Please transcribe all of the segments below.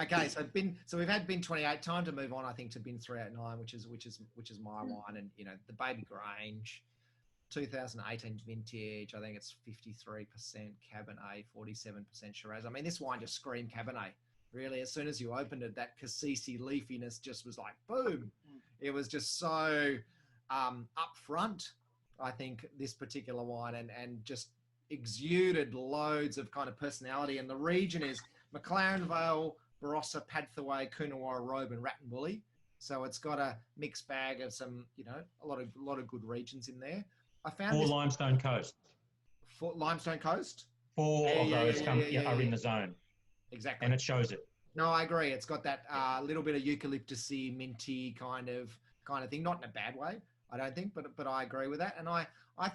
Okay, so we've had bin 28. Time to move on, I think, to bin 389, which is my wine, and the Baby Grange, 2018 vintage. I think it's 53% Cabernet, 47% Shiraz. I mean, this wine just screamed Cabernet. Really, as soon as you opened it, that cassis leafiness just was like boom. It was just so upfront. I think this particular wine and just exuded loads of kind of personality. And the region is McLaren Vale, Barossa, Padthaway, Coonawarra, Robe, and Rattenbully. So it's got a mixed bag of some, a lot of good regions in there. I found Four Limestone Coast. Limestone Coast. Four of those are in the zone. Exactly. And it shows it. No, I agree. It's got that little bit of eucalyptusy, minty kind of thing. Not in a bad way, I don't think, but I agree with that. And I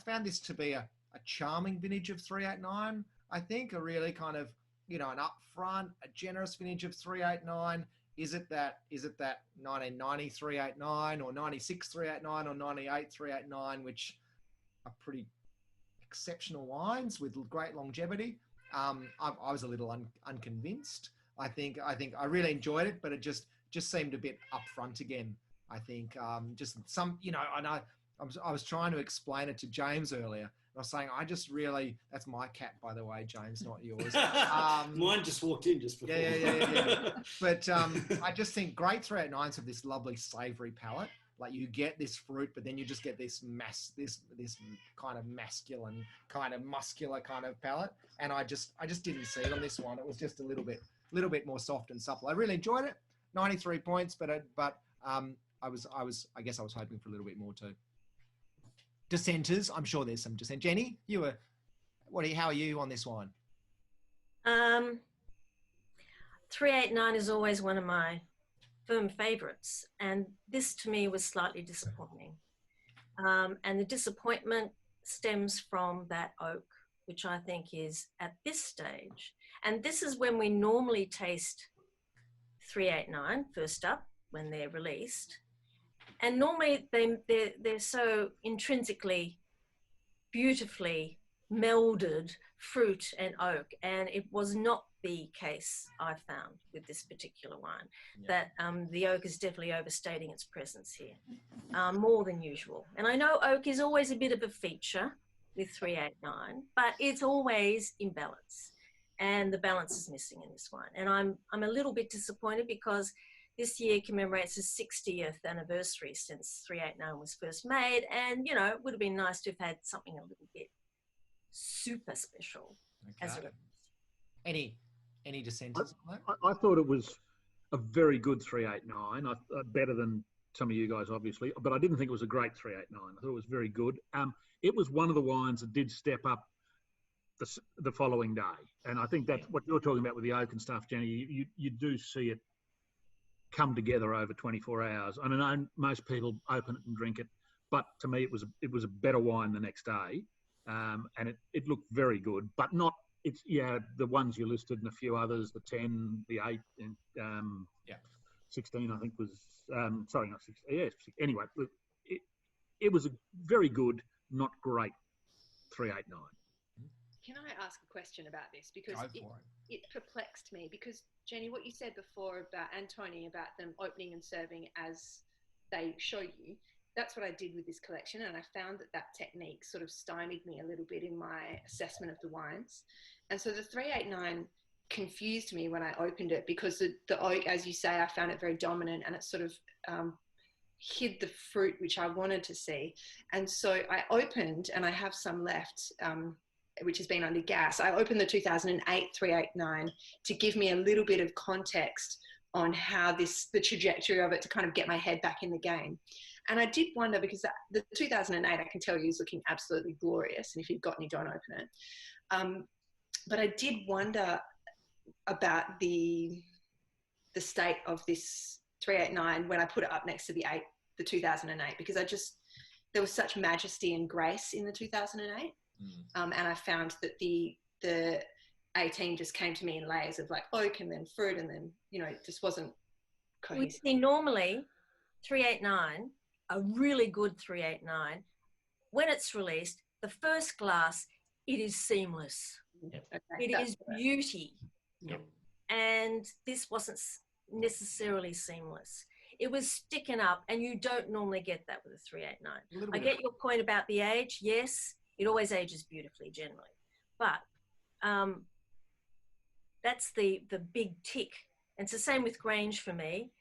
found this to be a charming vintage of 389. I think a really kind of, an upfront, a generous vintage of 389. Is it that 1990 389 or 96 389 or 98 389, which are pretty exceptional wines with great longevity? I was a little unconvinced. I think I really enjoyed it, but it just seemed a bit upfront again. I think just some, and I was trying to explain it to James earlier. I was saying, that's my cat, by the way, James, not yours. Mine just walked in just before. Yeah. But I just think great 389s have this lovely savoury palate. Like you get this fruit, but then you just get this this kind of masculine, kind of muscular kind of palate. And I just didn't see it on this one. It was just a little bit more soft and supple. I really enjoyed it. 93 points, but I guess I was hoping for a little bit more too. Dissenters, I'm sure there's some dissent. Jenny, how are you on this wine? 389 is always one of my firm favourites, and this to me was slightly disappointing. And the disappointment stems from that oak, which I think is at this stage. And this is when we normally taste 389 first up when they're released. And normally they're so intrinsically, beautifully melded fruit and oak. And it was not the case I found with this particular wine, that the oak is definitely overstating its presence here, more than usual. And I know oak is always a bit of a feature with 389, but it's always in balance. And the balance is missing in this wine. And I'm a little bit disappointed because this year commemorates the 60th anniversary since 389 was first made. And, it would have been nice to have had something a little bit super special. Okay. Any dissenters on that? I thought it was a very good 389, better than some of you guys, obviously, but I didn't think it was a great 389. I thought it was very good. It was one of the wines that did step up the following day. And I think that's what you're talking about with the oak and stuff, Jenny. You do see it come together over 24 hours. I know most people open it and drink it, but to me it was a better wine the next day. And it looked very good, but not, the ones you listed and a few others, the 10, the 8, and 16, I think was, sorry, not 16. Yeah, anyway, it was a very good, not great 389. Can I ask a question about this? Because it perplexed me. Because, Jenny, what you said before about Antony, about them opening and serving as they show you, that's what I did with this collection. And I found that technique sort of stymied me a little bit in my assessment of the wines. And so the 389 confused me when I opened it because the oak, as you say, I found it very dominant and it sort of hid the fruit, which I wanted to see. And so I opened, and I have some left, which has been under gas. I opened the 2008 389 to give me a little bit of context on how the trajectory of it, to kind of get my head back in the game. And I did wonder, because the 2008, I can tell you, is looking absolutely glorious. And if you've got any, don't open it. But I did wonder about the state of this 389 when I put it up next to the 2008, because there was such majesty and grace in the 2008. And I found that the 18 just came to me in layers of like oak and then fruit, and then, it just wasn't cohesive. We see normally 389, a really good 389, when it's released, the first glass, it is seamless. Okay, it is beauty. Yep. and this wasn't necessarily seamless. It was sticking up, and you don't normally get that with a 389. I get your point about the age. Yes, it always ages beautifully generally, but that's the big tick. And it's the same with Grange for me.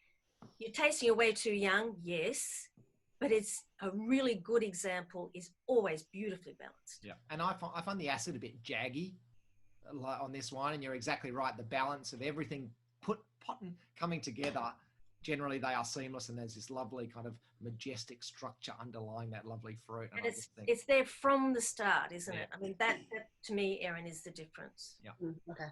You're tasting it way too young, yes, but it's a really good example is always beautifully balanced. Yeah, and I find the acid a bit jaggy on this wine, and you're exactly right. The balance of everything coming together, generally they are seamless, and there's this lovely kind of majestic structure underlying that lovely fruit. And it's there from the start, isn't it? I mean, that to me, Erin, is the difference. Yeah. Okay.